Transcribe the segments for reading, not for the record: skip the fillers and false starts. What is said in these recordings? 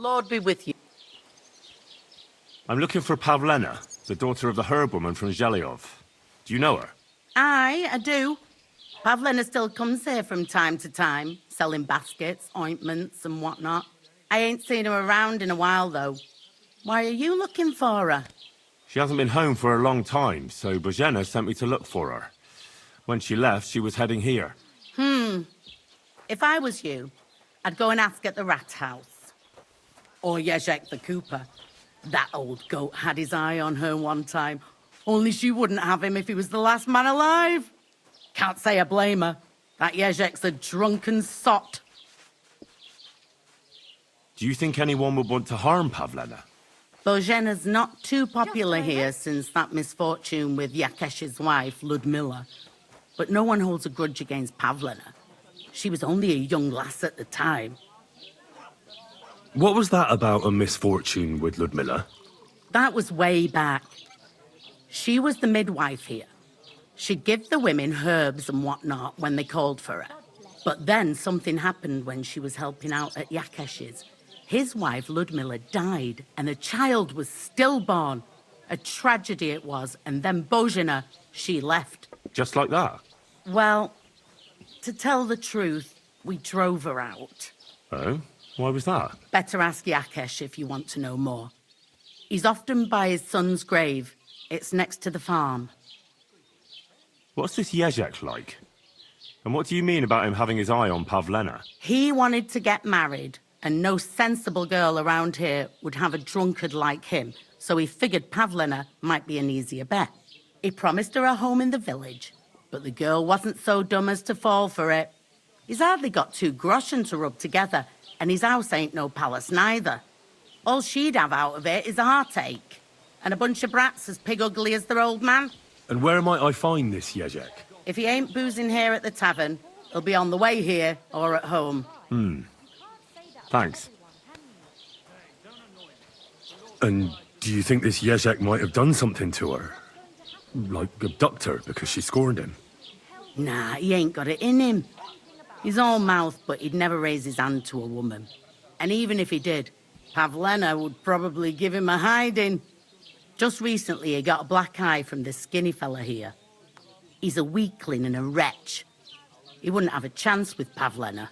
Lord be with you. I'm looking for Pavlena, the daughter of the herb woman from Zhelyov. Do you know her? Aye, I do. Pavlena still comes here from time to time, selling baskets, ointments and whatnot. I ain't seen her around in a while, though. Why are you looking for her? She hasn't been home for a long time, so Bozhena sent me to look for her. When she left, she was heading here. If I was you, I'd go and ask at the rat house. Or Yezhek the Cooper. That old goat had his eye on her one time. Only she wouldn't have him if he was the last man alive. Can't say I blame her. That Yezhek's a drunken sot. Do you think anyone would want to harm Pavlena? Bozhena's not too popular here since that misfortune with Yakesh's wife, Ludmilla. But no one holds a grudge against Pavlena. She was only a young lass at the time. What was that about a misfortune with Ludmilla? That was way back. She was the midwife here. She'd give the women herbs and whatnot when they called for her. But then something happened when she was helping out at Yakesh's. His wife, Ludmilla, died, and a child was stillborn. A tragedy it was, and then Bozhena, she left. Just like that? Well, to tell the truth, we drove her out. Oh? Why was that? Better ask Yakesh if you want to know more. He's often by his son's grave. It's next to the farm. What's this Yezhek like? And what do you mean about him having his eye on Pavlena? He wanted to get married, and no sensible girl around here would have a drunkard like him, so he figured Pavlena might be an easier bet. He promised her a home in the village, but the girl wasn't so dumb as to fall for it. He's hardly got 2 groschen to rub together, and his house ain't no palace neither. All she'd have out of it is a heartache, and a bunch of brats as pig ugly as their old man. And where might I find this Yezhek? If he ain't boozing here at the tavern, he'll be on the way here or at home. Thanks. And do you think this Yezhek might have done something to her? Like abduct her because she scorned him? Nah, he ain't got it in him. He's all mouth, but he'd never raise his hand to a woman. And even if he did, Pavlena would probably give him a hiding. Just recently, he got a black eye from this skinny fella here. He's a weakling and a wretch. He wouldn't have a chance with Pavlena.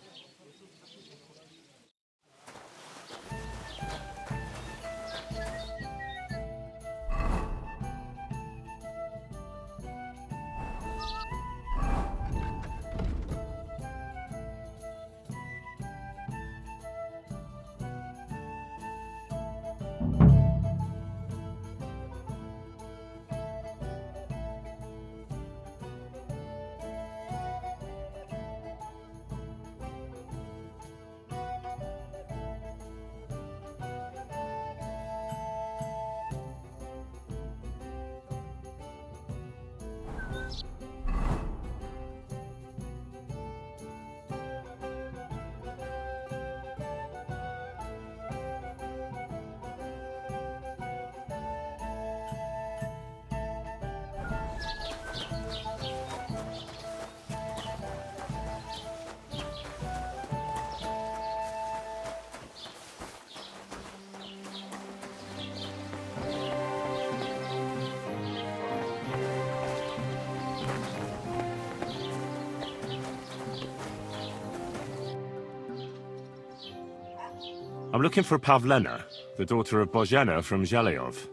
I'm looking for Pavlena, the daughter of Bozhena from Zhelyov.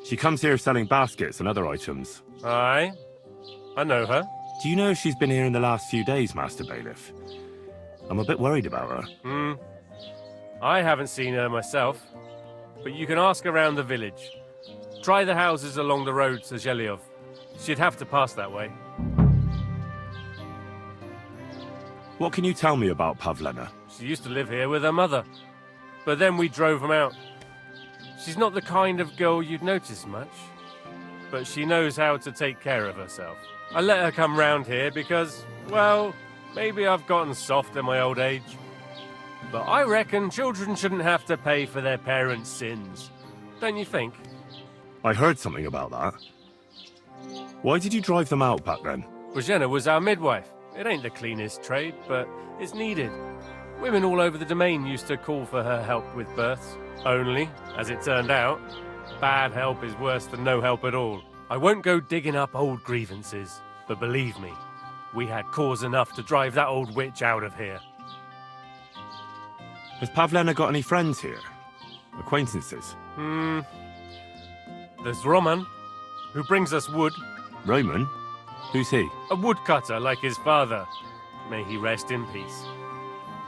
She comes here selling baskets and other items. Aye, I know her. Do you know if she's been here in the last few days, Master Bailiff? I'm a bit worried about her. I haven't seen her myself, but you can ask around the village. Try the houses along the road to Zhelyov. She'd have to pass that way. What can you tell me about Pavlena? She used to live here with her mother, but then we drove them out. She's not the kind of girl you'd notice much, but she knows how to take care of herself. I let her come round here because, well, maybe I've gotten soft in my old age. But I reckon children shouldn't have to pay for their parents' sins. Don't you think? I heard something about that. Why did you drive them out back then? Bozhena was our midwife. It ain't the cleanest trade, but it's needed. Women all over the domain used to call for her help with births. Only, as it turned out, bad help is worse than no help at all. I won't go digging up old grievances, but believe me, we had cause enough to drive that old witch out of here. Has Pavlena got any friends here? Acquaintances? There's Roman, who brings us wood. Roman? Who's he? A woodcutter like his father. May he rest in peace.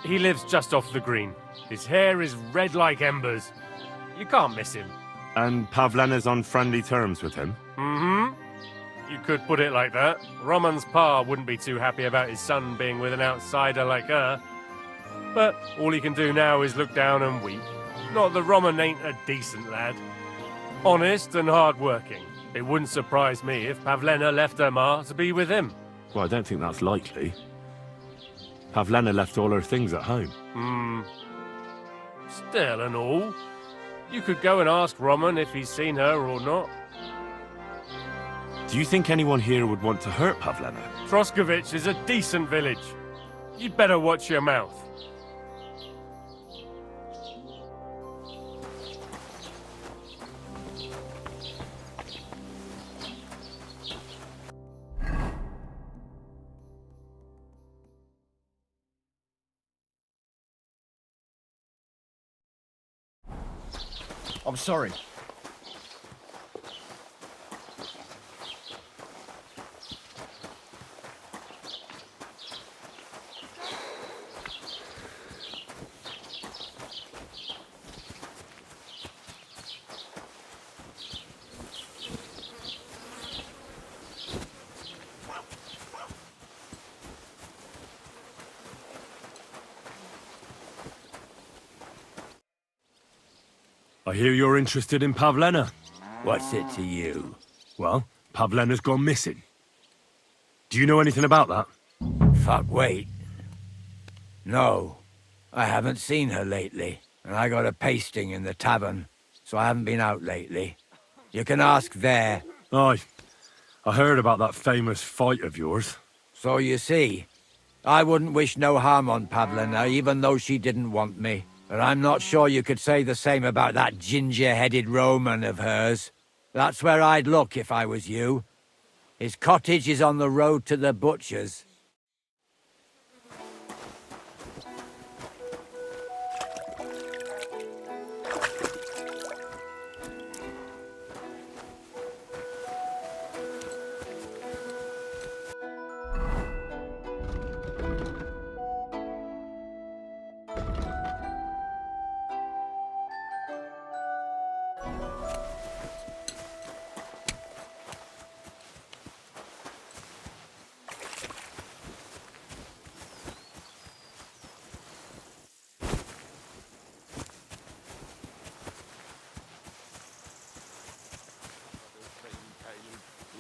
He lives just off the green. His hair is red like embers. You can't miss him. And Pavlena's on friendly terms with him? You could put it like that. Roman's pa wouldn't be too happy about his son being with an outsider like her. But all he can do now is look down and weep. Not that Roman ain't a decent lad. Honest and hard-working. It wouldn't surprise me if Pavlena left her ma to be with him. Well, I don't think that's likely. Pavlena left all her things at home. Still and all, you could go and ask Roman if he's seen her or not. Do you think anyone here would want to hurt Pavlena? Troskovich is a decent village. You'd better watch your mouth. I'm sorry. I hear you're interested in Pavlena. What's it to you? Well, Pavlena's gone missing. Do you know anything about that? Fuck, wait. No, I haven't seen her lately, and I got a pasting in the tavern, so I haven't been out lately. You can ask there. Aye. I heard about that famous fight of yours. So you see, I wouldn't wish no harm on Pavlena, even though she didn't want me. But I'm not sure you could say the same about that ginger-headed Roman of hers. That's where I'd look if I was you. His cottage is on the road to the butcher's.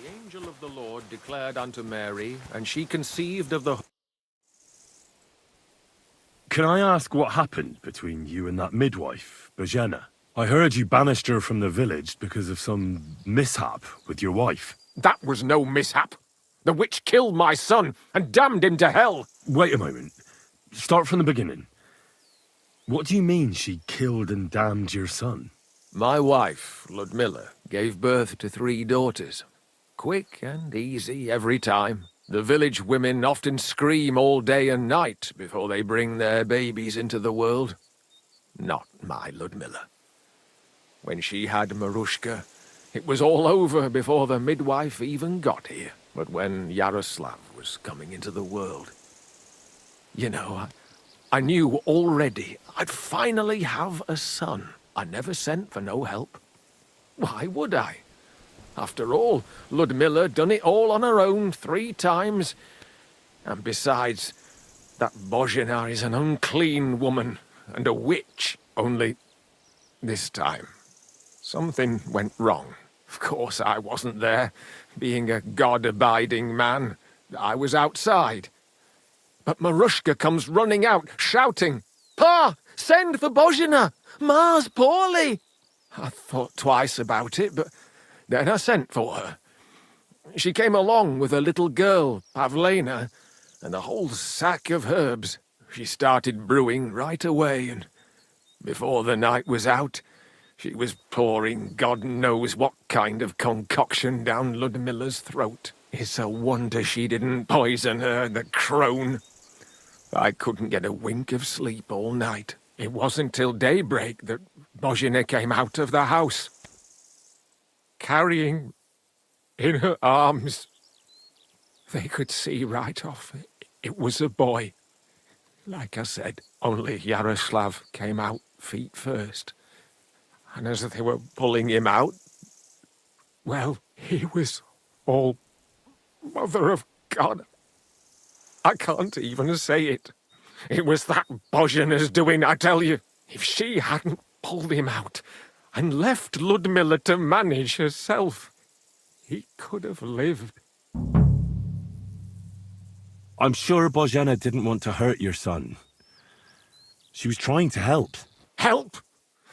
The angel of the Lord declared unto Mary, and she conceived of the... Can I ask what happened between you and that midwife, Bozhena? I heard you banished her from the village because of some mishap with your wife. That was no mishap. The witch killed my son and damned him to hell. Wait a moment. Start from the beginning. What do you mean she killed and damned your son? My wife, Ludmilla, gave birth to 3 daughters. Quick and easy every time. The village women often scream all day and night before they bring their babies into the world. Not my Ludmilla. When she had Marushka, it was all over before the midwife even got here. But when Yaroslav was coming into the world, you know, I knew already I'd finally have a son. I never sent for no help. Why would I? After all, Ludmilla done it all on her own 3 times. And besides, that Bozhena is an unclean woman and a witch. Only this time, something went wrong. Of course, I wasn't there. Being a God-abiding man, I was outside. But Marushka comes running out, shouting, "Pa, send for Bozhena! Ma's poorly!" I thought twice about it, but then I sent for her. She came along with a little girl, Pavlena, and a whole sack of herbs. She started brewing right away, and before the night was out, she was pouring God knows what kind of concoction down Ludmilla's throat. It's a wonder she didn't poison her, the crone. I couldn't get a wink of sleep all night. It wasn't till daybreak that Bozhina came out of the house, carrying in her arms. They could see right off it was a boy. Like I said, only Yaroslav came out feet first. And as they were pulling him out, well, he was all Mother of God. I can't even say it. It was that Bozhina's doing, I tell you. If she hadn't pulled him out and left Ludmilla to manage herself, he could have lived. I'm sure Bozhena didn't want to hurt your son. She was trying to help. Help?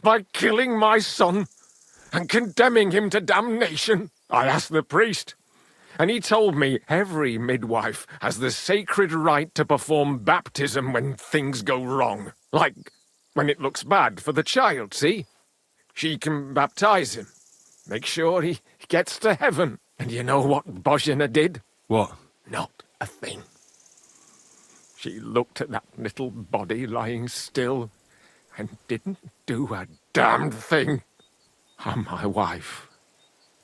By killing my son and condemning him to damnation? I asked the priest, and he told me every midwife has the sacred right to perform baptism when things go wrong. Like when it looks bad for the child, see? She can baptize him, make sure he gets to heaven. And you know what Bozhina did? What? Not a thing. She looked at that little body lying still and didn't do a damned thing. And my wife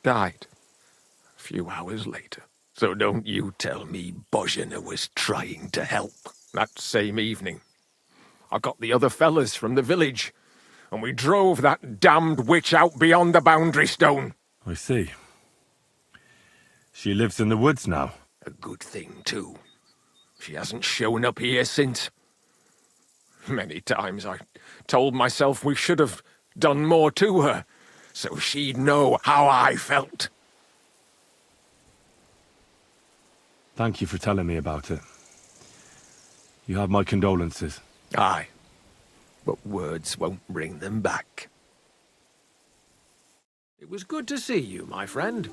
died a few hours later. So don't you tell me Bozhina was trying to help. That same evening, I got the other fellas from the village, and we drove that damned witch out beyond the boundary stone. I see. She lives in the woods now. A good thing, too. She hasn't shown up here since. Many times I told myself we should have done more to her, so she'd know how I felt. Thank you for telling me about it. You have my condolences. Aye, but words won't bring them back. It was good to see you, my friend.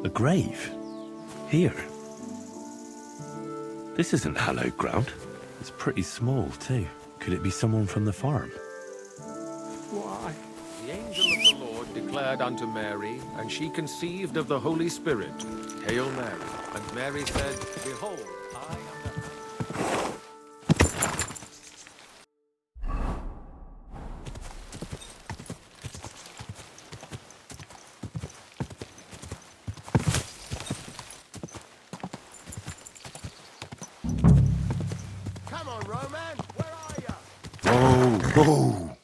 A grave? Here? This isn't hallowed ground. It's pretty small, too. Could it be someone from the farm? Why? The angel of the Lord declared unto Mary, and she conceived of the Holy Spirit. Hail Mary. And Mary said, Behold, I am the... Come on, Roman. Where are you? Oh!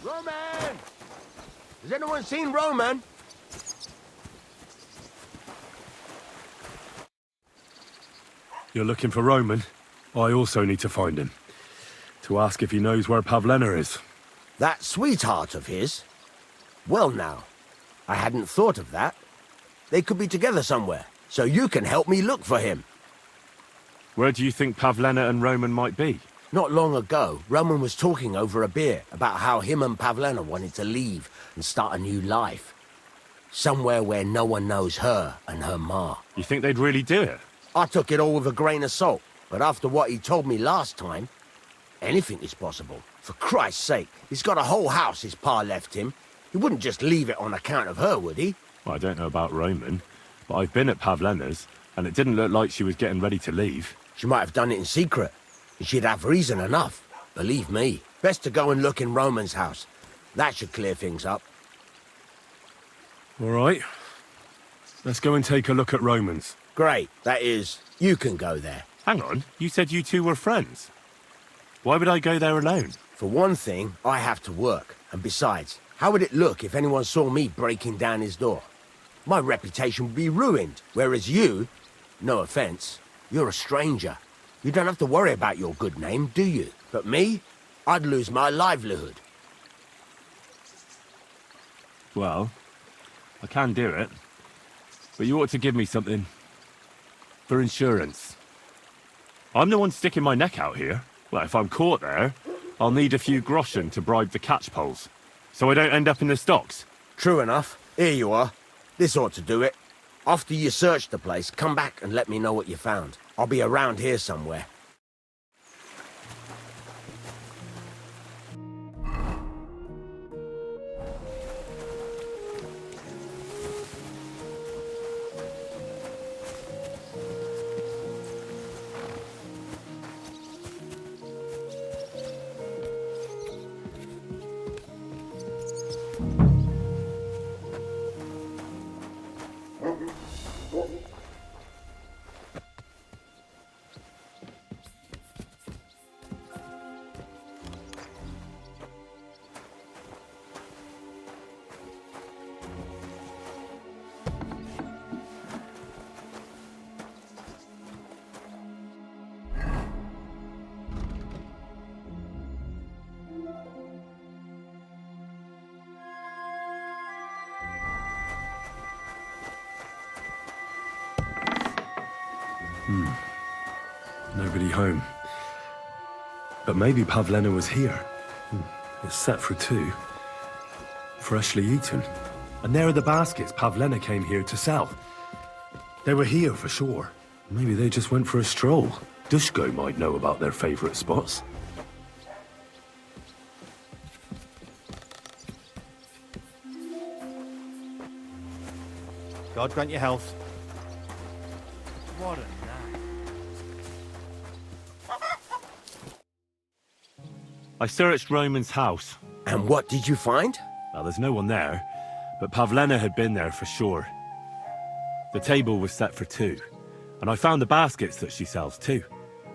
Roman! Has anyone seen Roman? You're looking for Roman? I also need to find him. To ask if he knows where Pavlena is. That sweetheart of his? Well now, I hadn't thought of that. They could be together somewhere, so you can help me look for him. Where do you think Pavlena and Roman might be? Not long ago, Roman was talking over a beer about how him and Pavlena wanted to leave and start a new life. Somewhere where no one knows her and her ma. You think they'd really do it? I took it all with a grain of salt, but after what he told me last time, anything is possible. For Christ's sake, he's got a whole house his pa left him. He wouldn't just leave it on account of her, would he? Well, I don't know about Roman, but I've been at Pavlena's, and it didn't look like she was getting ready to leave. She might have done it in secret, and she'd have reason enough. Believe me. Best to go and look in Roman's house. That should clear things up. All right. Let's go and take a look at Roman's. Great. That is, you can go there. Hang on, you said you two were friends. Why would I go there alone? For one thing, I have to work. And besides, how would it look if anyone saw me breaking down his door? My reputation would be ruined. Whereas you, no offense, you're a stranger. You don't have to worry about your good name, do you? But me, I'd lose my livelihood. Well, I can do it. But you ought to give me something. For insurance. I'm the one sticking my neck out here. Well, if I'm caught there, I'll need a few groschen to bribe the catchpoles. So I don't end up in the stocks. True enough. Here you are. This ought to do it. After you search the place, come back and let me know what you found. I'll be around here somewhere. Nobody home. But maybe Pavlena was here. It's set for 2. Freshly eaten. And there are the baskets Pavlena came here to sell. They were here for sure. Maybe they just went for a stroll. Dushko might know about their favorite spots. God grant you health. What a night. I searched Roman's house. And what did you find? Well, there's no one there, but Pavlena had been there for sure. The table was set for 2, and I found the baskets that she sells too.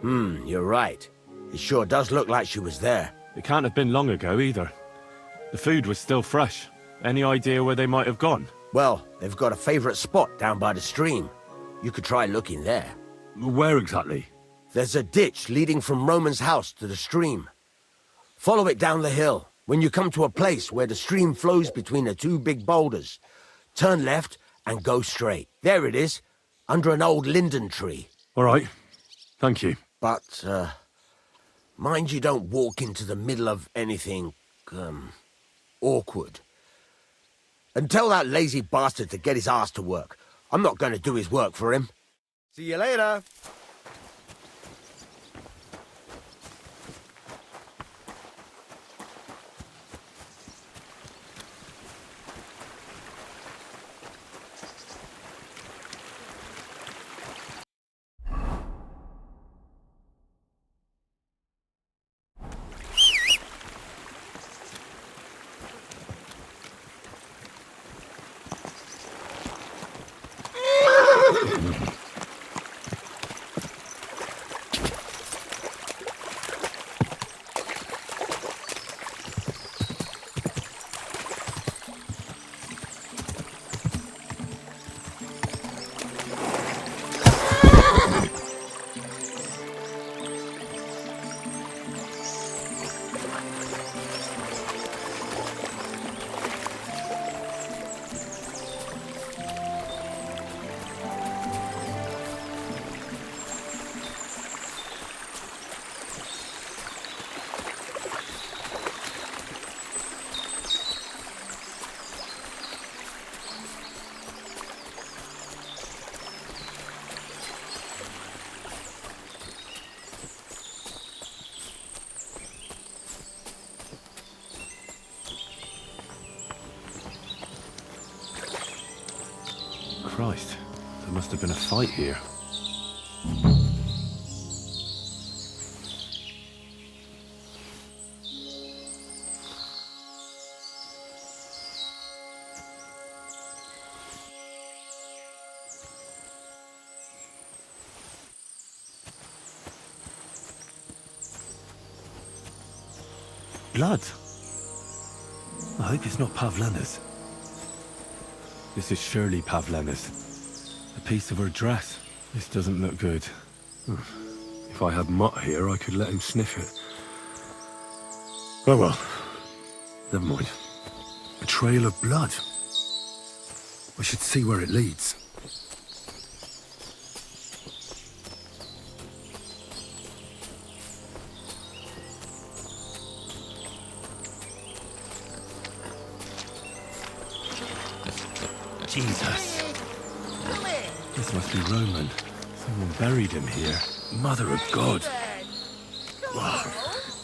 You're right. It sure does look like she was there. It can't have been long ago either. The food was still fresh. Any idea where they might have gone? Well, they've got a favorite spot down by the stream. You could try looking there. Where exactly? There's a ditch leading from Roman's house to the stream. Follow it down the hill. When you come to a place where the stream flows between the 2 big boulders, turn left and go straight. There it is, under an old linden tree. All right. Thank you. But, mind you don't walk into the middle of anything, awkward. And tell that lazy bastard to get his ass to work. I'm not going to do his work for him. See you later. Christ, there must have been a fight here. Blood. I hope it's not Pavlena's. This is surely Pavlena's. A piece of her dress. This doesn't look good. If I had Mutt here, I could let him sniff it. Oh well. Never mind. A trail of blood. I should see where it leads. Jesus. This must be Roman. Someone buried him here. Mother of God.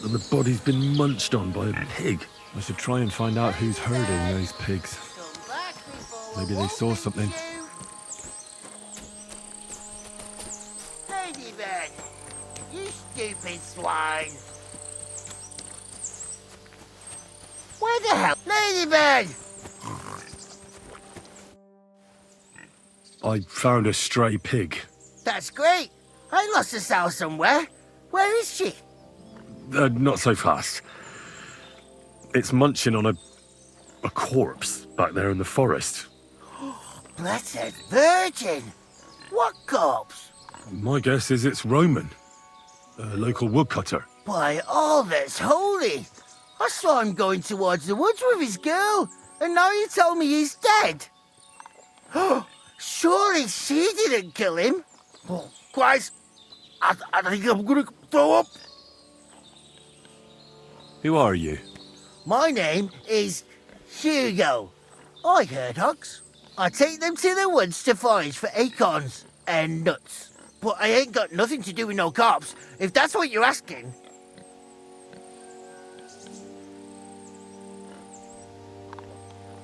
And the body's been munched on by a pig. I should try and find out who's herding those pigs. Maybe they saw something. Ladybird! You stupid swine! Where the hell? Ladybird! I found a stray pig. That's great. I lost a sow somewhere. Where is she? Not so fast. It's munching on a corpse back there in the forest. Blessed Virgin! What corpse? My guess is it's Roman, a local woodcutter. By all that's holy! I saw him going towards the woods with his girl, and now you tell me he's dead. Surely she didn't kill him. Oh, Christ! I think I'm gonna throw up. Who are you? My name is Hugo. I herd hogs. I take them to the woods to forage for acorns and nuts. But I ain't got nothing to do with no cops, if that's what you're asking.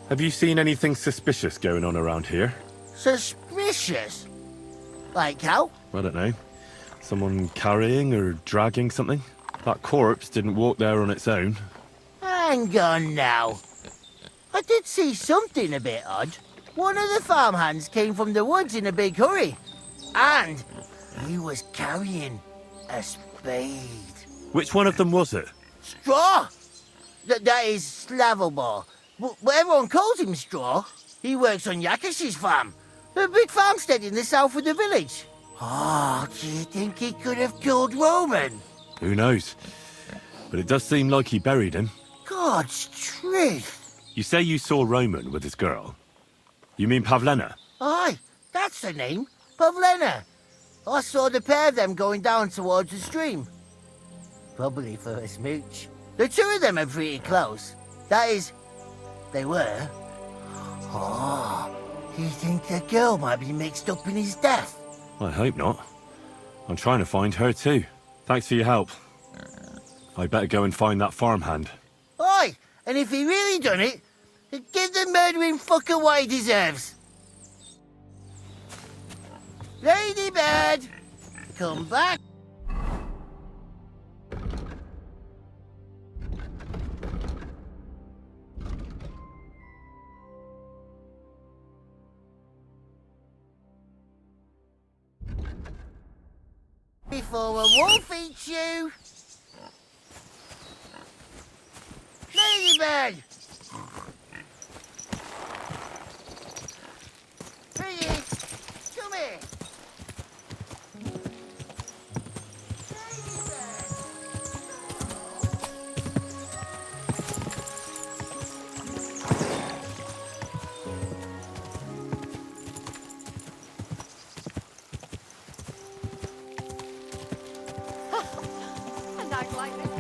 Have you seen anything suspicious going on around here? Suspicious? Like how? I don't know. Someone carrying or dragging something? That corpse didn't walk there on its own. Hang on now. I did see something a bit odd. One of the farmhands came from the woods in a big hurry. And he was carrying a spade. Which one of them was it? Straw! That is Slavobor. But everyone calls him Straw. He works on Yakish's farm. A big farmstead in the south of the village. Oh, do you think he could have killed Roman? Who knows? But it does seem like he buried him. God's truth. You say you saw Roman with his girl. You mean Pavlena? Aye, that's the name. Pavlena. I saw the pair of them going down towards the stream. Probably for a smooch. The two of them are pretty close. That is, they were. Oh, you think the girl might be mixed up in his death? I hope not. I'm trying to find her too. Thanks for your help. I better go and find that farmhand. Aye, and if he really done it, give the murdering fucker what he deserves. Ladybird, come back. Before a wolf eats you. Ladybird! Pretty, come here. And I'd like it.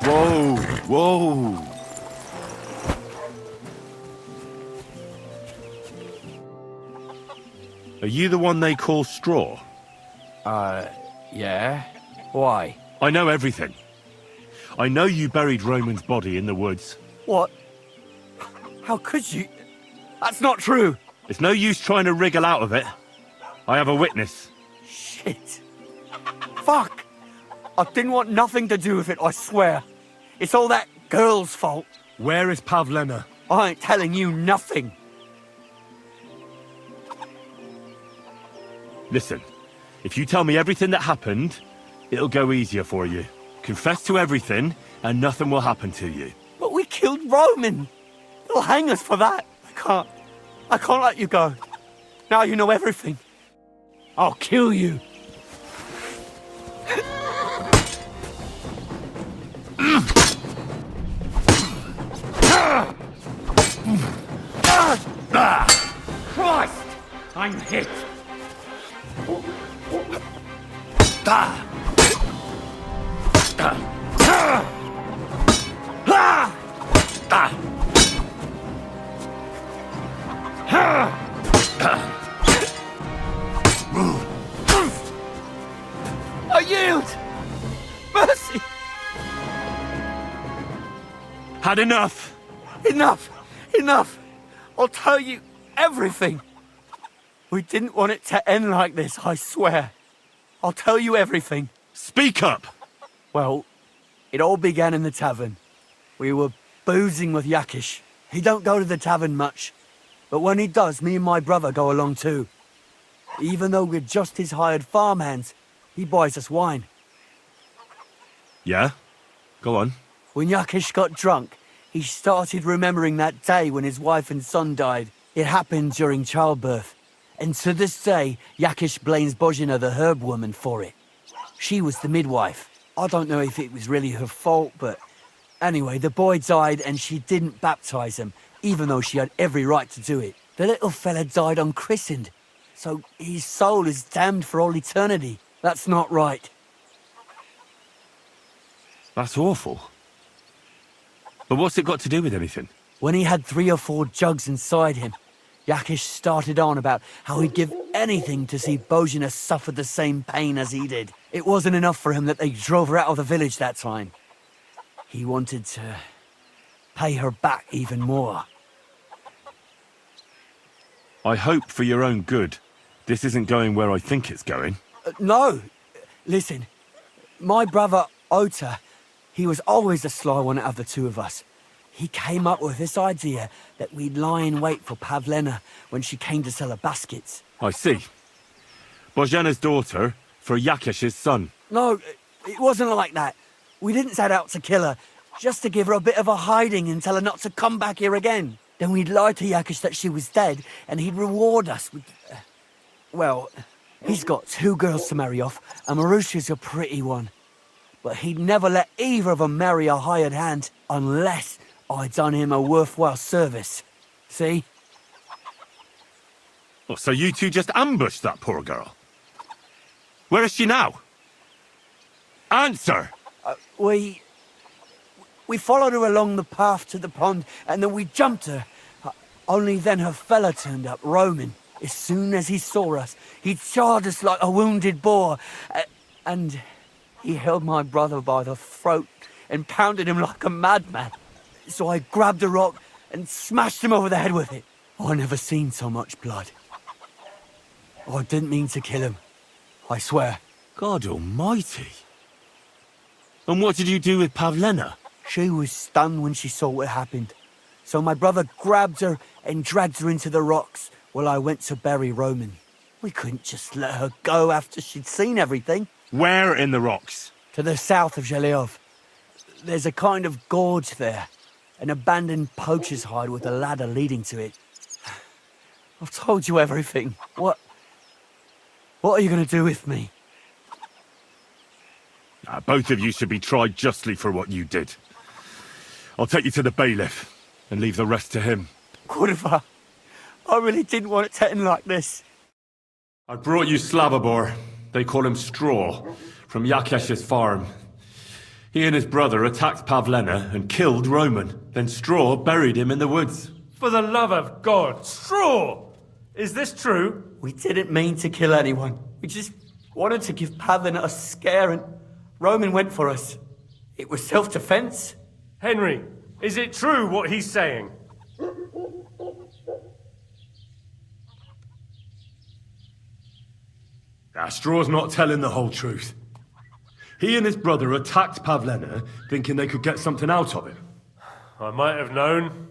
Whoa! Whoa! Are you the one they call Straw? Yeah? Why? I know everything. I know you buried Roman's body in the woods. What? How could you? That's not true! It's no use trying to wriggle out of it. I have a witness. Shit. Fuck! I didn't want nothing to do with it, I swear. It's all that girl's fault. Where is Pavlena? I ain't telling you nothing. Listen, if you tell me everything that happened, it'll go easier for you. Confess to everything, and nothing will happen to you. But we killed Roman. They'll hang us for that. I can't let you go. Now you know everything. I'll kill you. hit. I yield! Mercy! Had enough. Enough! Enough! I'll tell you everything. We didn't want it to end like this, I swear. I'll tell you everything. Speak up. Well, it all began in the tavern. We were boozing with Yakish. He don't go to the tavern much, but when he does, me and my brother go along too. Even though we're just his hired farmhands, he buys us wine. Yeah? Go on. When Yakish got drunk, he started remembering that day when his wife and son died. It happened during childbirth. And to this day, Yakish blames Bozhina, the herb woman, for it. She was the midwife. I don't know if it was really her fault, but anyway, the boy died and she didn't baptize him, even though she had every right to do it. The little fella died unchristened, so his soul is damned for all eternity. That's not right. That's awful. But what's it got to do with anything? When he had 3 or 4 jugs inside him, Yakish started on about how he'd give anything to see Bozhina suffer the same pain as he did. It wasn't enough for him that they drove her out of the village that time. He wanted to pay her back even more. I hope for your own good this isn't going where I think it's going. No! Listen, my brother Ota, he was always the sly one out of the two of us. He came up with this idea that we'd lie in wait for Pavlena when she came to sell her baskets. I see. Bozhena's daughter for Yakish's son. No, it wasn't like that. We didn't set out to kill her, just to give her a bit of a hiding and tell her not to come back here again. Then we'd lie to Yakish that she was dead, and he'd reward us with... well, he's got 2 girls to marry off, and Marusha's a pretty one. But he'd never let either of them marry a hired hand, unless I'd done him a worthwhile service. See? Oh, so you two just ambushed that poor girl? Where is she now? Answer! We followed her along the path to the pond, and then we jumped her. Only then her fella turned up, Roman. As soon as he saw us, he charged us like a wounded boar. And he held my brother by the throat and pounded him like a madman. So I grabbed a rock and smashed him over the head with it. I never seen so much blood. I didn't mean to kill him, I swear. God almighty. And what did you do with Pavlena? She was stunned when she saw what happened. So my brother grabbed her and dragged her into the rocks while I went to bury Roman. We couldn't just let her go after she'd seen everything. Where in the rocks? To the south of Zhelyov. There's a kind of gorge there. An abandoned poacher's hide with a ladder leading to it. I've told you everything. What are you going to do with me? Both of you should be tried justly for what you did. I'll take you to the bailiff and leave the rest to him. Kurva, I really didn't want it to end like this. I brought you Slavobor. They call him Straw, from Yakesh's farm. He and his brother attacked Pavlena and killed Roman. Then Straw buried him in the woods. For the love of God, Straw! Is this true? We didn't mean to kill anyone. We just wanted to give Pavlena a scare, and Roman went for us. It was self-defense. Henry, is it true what he's saying? Straw's not telling the whole truth. He and his brother attacked Pavlena, thinking they could get something out of him. I might have known.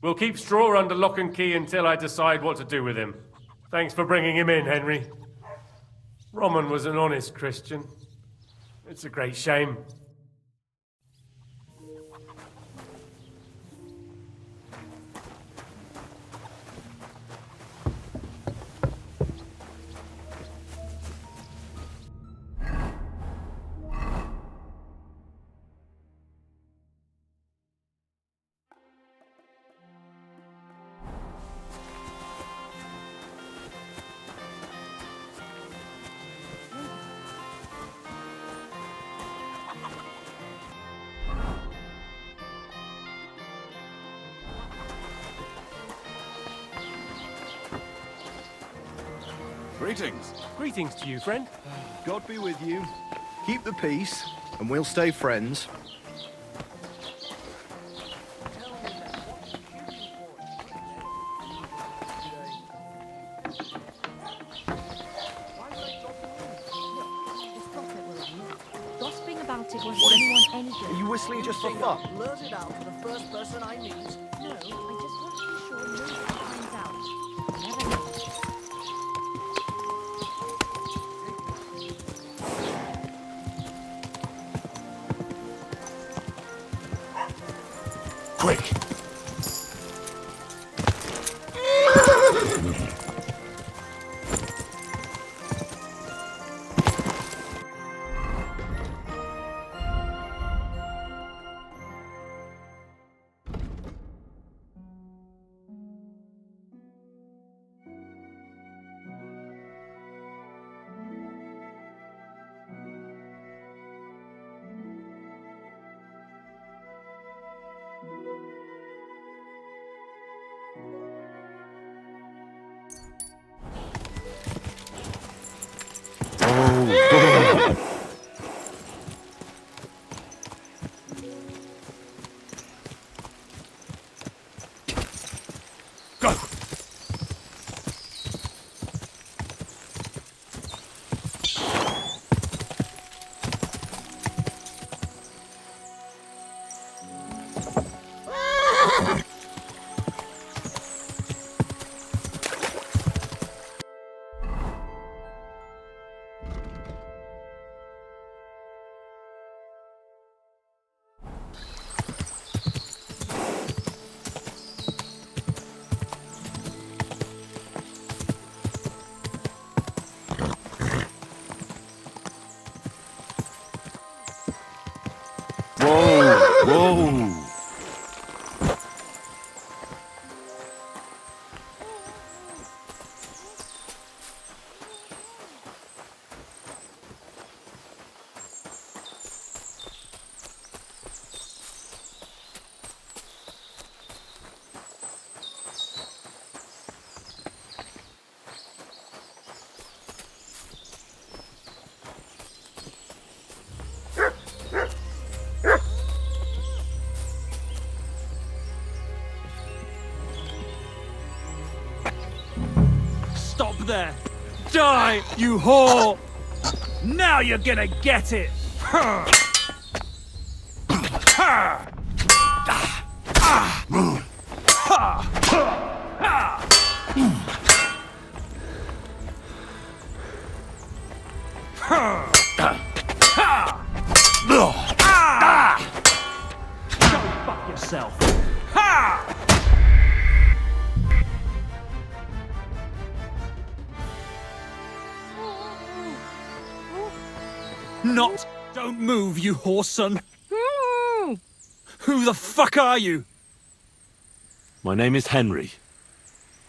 We'll keep Straw under lock and key until I decide what to do with him. Thanks for bringing him in, Henry. Roman was an honest Christian. It's a great shame. Greetings. Greetings to you, friend. God be with you. Keep the peace, and we'll stay friends. Gossiping about it won't do anyone any good. Are you whistling just for fun? Blurt it out to the first person I meet. No, I just want to be sure nobody finds out. Never know. Quick! Whoa! Stop there! Die, you whore! Now you're gonna get it! Go fuck yourself! Ha! Not! Don't move, you whoreson! Who the fuck are you? My name is Henry.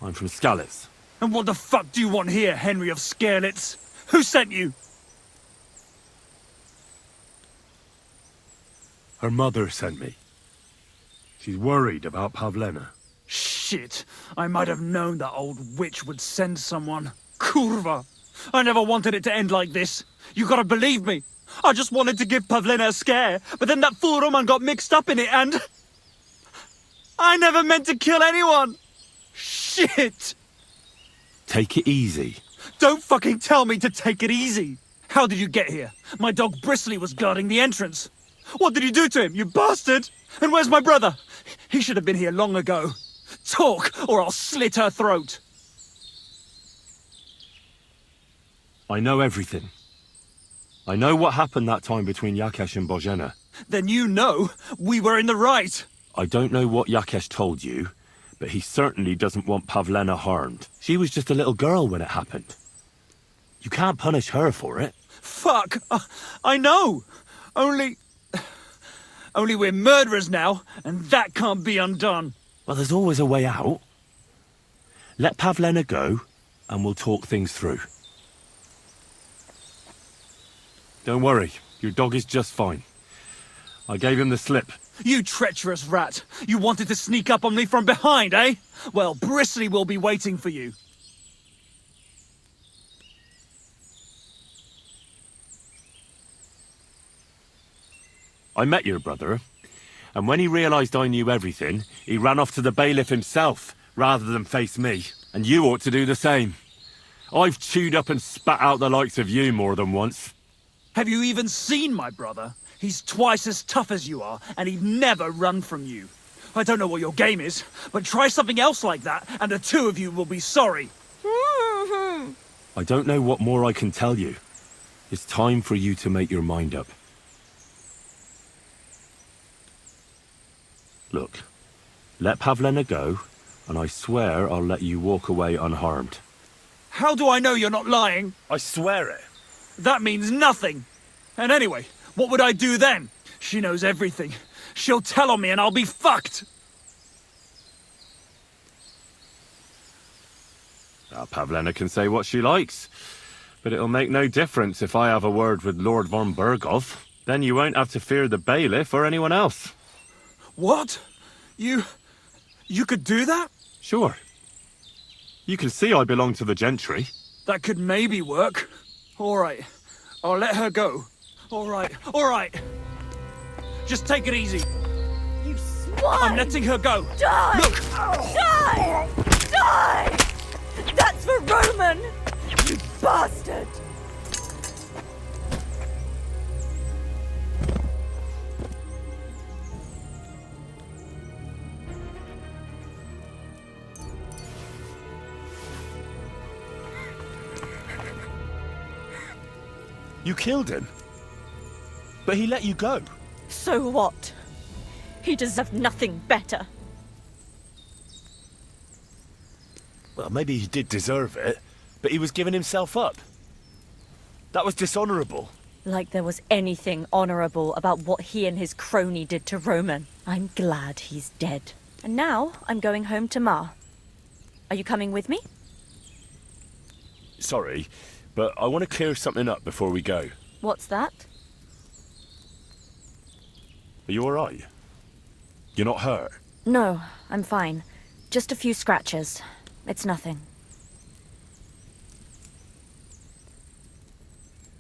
I'm from Skalitz. And what the fuck do you want here, Henry of Scarlets? Who sent you? Her mother sent me. She's worried about Pavlena. Shit! I might have known that old witch would send someone. Kurva! I never wanted it to end like this. You gotta believe me. I just wanted to give Pavlena a scare, but then that fool Roman got mixed up in it and... I never meant to kill anyone! Shit! Take it easy. Don't fucking tell me to take it easy! How did you get here? My dog Bristly was guarding the entrance. What did you do to him, you bastard? And where's my brother? He should have been here long ago. Talk, or I'll slit her throat. I know everything. I know what happened that time between Yakesh and Bozhena. Then you know we were in the right. I don't know what Yakesh told you, but he certainly doesn't want Pavlena harmed. She was just a little girl when it happened. You can't punish her for it. Fuck, I know. Only we're murderers now, and that can't be undone. Well, there's always a way out. Let Pavlena go, and we'll talk things through. Don't worry, your dog is just fine. I gave him the slip. You treacherous rat! You wanted to sneak up on me from behind, eh? Well, Bristly will be waiting for you. I met your brother, and when he realized I knew everything, he ran off to the bailiff himself, rather than face me. And you ought to do the same. I've chewed up and spat out the likes of you more than once. Have you even seen my brother? He's twice as tough as you are, and he'd never run from you. I don't know what your game is, but try something else like that, and the two of you will be sorry. I don't know what more I can tell you. It's time for you to make your mind up. Look, let Pavlena go, and I swear I'll let you walk away unharmed. How do I know you're not lying? I swear it. That means nothing. And anyway, what would I do then? She knows everything. She'll tell on me and I'll be fucked. Now, Pavlena can say what she likes, but it'll make no difference if I have a word with Lord von Berghoff. Then you won't have to fear the bailiff or anyone else. What? You could do that? Sure. You can see I belong to the gentry. That could maybe work. All right. I'll let her go. All right. All right. Just take it easy. You swine! I'm letting her go. Die! Look! Die! Die! That's for Roman! You bastard! You killed him? But he let you go. So what? He deserved nothing better. Well, maybe he did deserve it, but he was giving himself up. That was dishonorable. Like there was anything honorable about what he and his crony did to Roman. I'm glad he's dead. And now I'm going home to Ma. Are you coming with me? Sorry, but I want to clear something up before we go. What's that? Are you alright? You're not hurt? No, I'm fine. Just a few scratches. It's nothing.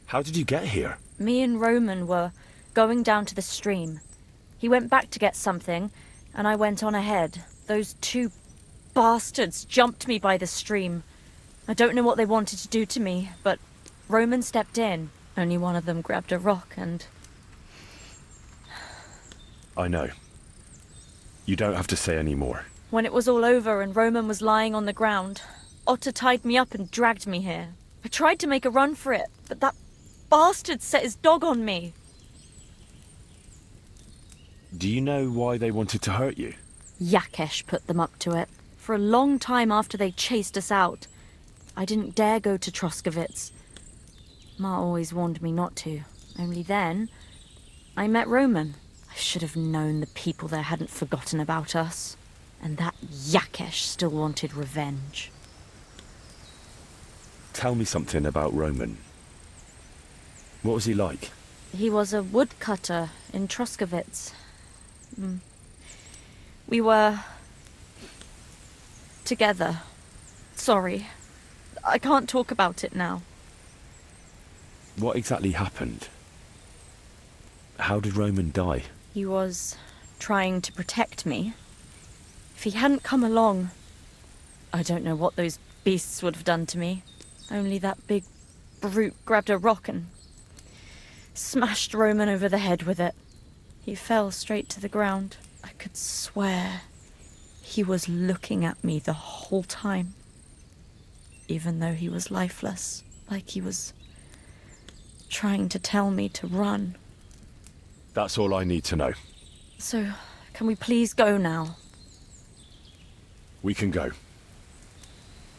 How did you get here? Me and Roman were going down to the stream. He went back to get something, and I went on ahead. Those two bastards jumped me by the stream. I don't know what they wanted to do to me, but Roman stepped in. Only one of them grabbed a rock and... I know. You don't have to say any more. When it was all over and Roman was lying on the ground, Otter tied me up and dragged me here. I tried to make a run for it, but that bastard set his dog on me. Do you know why they wanted to hurt you? Yakesh put them up to it. For a long time after they chased us out, I didn't dare go to Troskovitz. Ma always warned me not to. Only then, I met Roman. I should have known the people there hadn't forgotten about us. And that Yakesh still wanted revenge. Tell me something about Roman. What was he like? He was a woodcutter in Troskovitz. We were... together. Sorry. I can't talk about it now. What exactly happened? How did Roman die? He was trying to protect me. If he hadn't come along, I don't know what those beasts would have done to me. Only that big brute grabbed a rock and smashed Roman over the head with it. He fell straight to the ground. I could swear he was looking at me the whole time. Even though he was lifeless, like he was trying to tell me to run. That's all I need to know. So, can we please go now? We can go.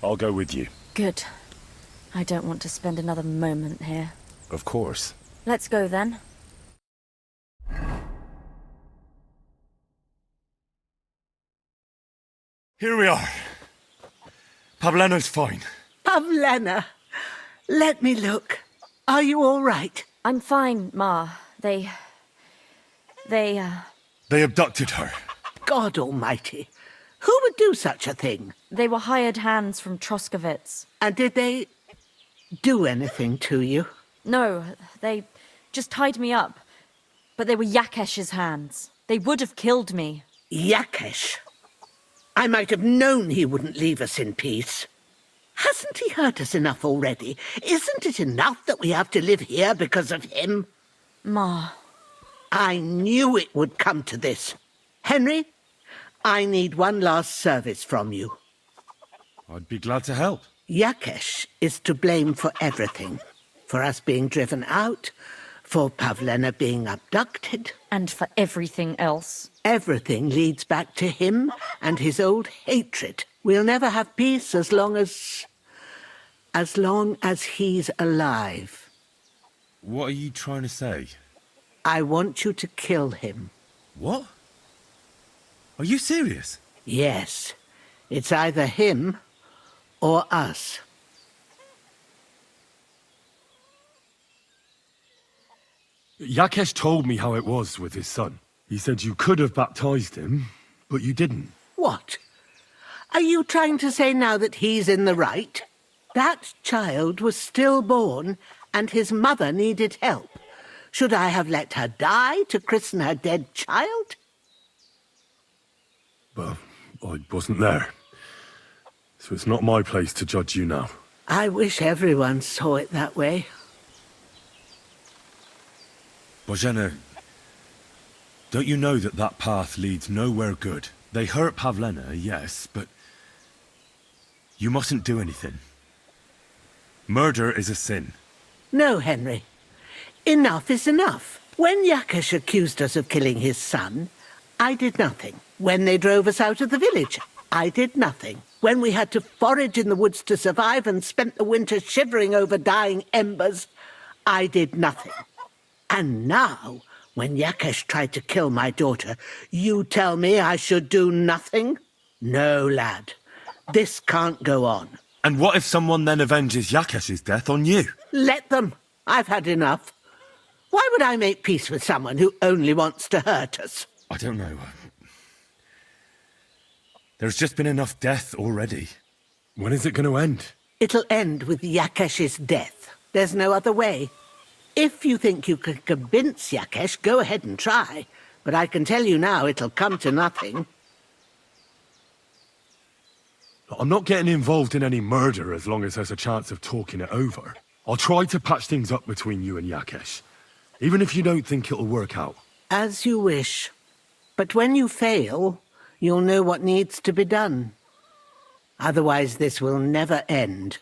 I'll go with you. Good. I don't want to spend another moment here. Of course. Let's go then. Here we are. Pavlena's fine. Pavlena, let me look. Are you all right? I'm fine, Ma. They They abducted her. God almighty. Who would do such a thing? They were hired hands from Troskovitz. And did they do anything to you? No, they just tied me up. But they were Yakesh's hands. They would have killed me. Yakesh. I might have known he wouldn't leave us in peace. Hasn't he hurt us enough already? Isn't it enough that we have to live here because of him? Ma. I knew it would come to this. Henry, I need one last service from you. I'd be glad to help. Yakesh is to blame for everything. For us being driven out, for Pavlena being abducted. And for everything else. Everything leads back to him and his old hatred. We'll never have peace as long as he's alive. What are you trying to say? I want you to kill him. What? Are you serious? Yes. It's either him or us. Yakesh told me how it was with his son. He said you could have baptized him, but you didn't. What? Are you trying to say now that he's in the right? That child was stillborn, and his mother needed help. Should I have let her die to christen her dead child? Well, I wasn't there. So it's not my place to judge you now. I wish everyone saw it that way. Bozhena, don't you know that that path leads nowhere good? They hurt Pavlena, yes, but you mustn't do anything. Murder is a sin. No, Henry. Enough is enough. When Yakesh accused us of killing his son, I did nothing. When they drove us out of the village, I did nothing. When we had to forage in the woods to survive and spent the winter shivering over dying embers, I did nothing. And now, when Yakesh tried to kill my daughter, you tell me I should do nothing? No, lad. This can't go on. And what if someone then avenges Yakesh's death on you? Let them. I've had enough. Why would I make peace with someone who only wants to hurt us? I don't know. There's just been enough death already. When is it going to end? It'll end with Yakesh's death. There's no other way. If you think you can convince Yakesh, go ahead and try. But I can tell you now it'll come to nothing. I'm not getting involved in any murder as long as there's a chance of talking it over. I'll try to patch things up between you and Yakesh, even if you don't think it'll work out. As you wish. But when you fail, you'll know what needs to be done. Otherwise, this will never end.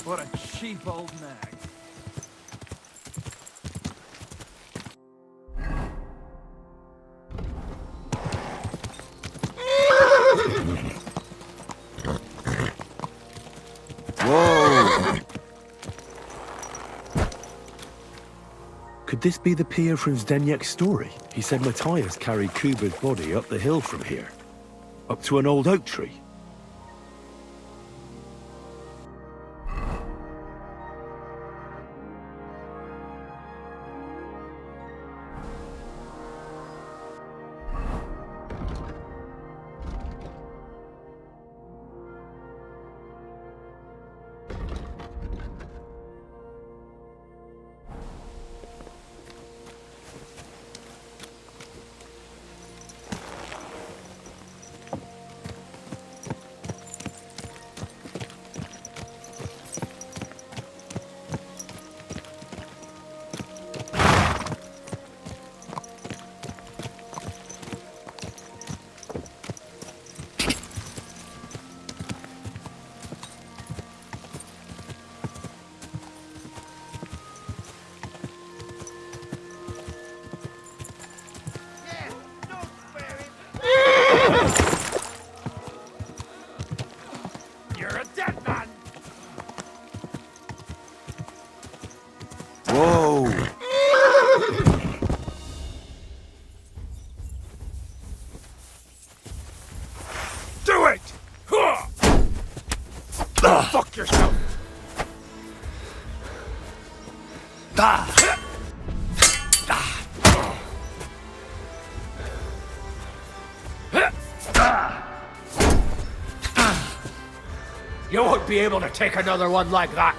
What a cheap old nag. Could this be the pier from Zdeněk's story? He said Matthias carried Kuba's body up the hill from here. Up to an old oak tree. Fuck yourself! You won't be able to take another one like that.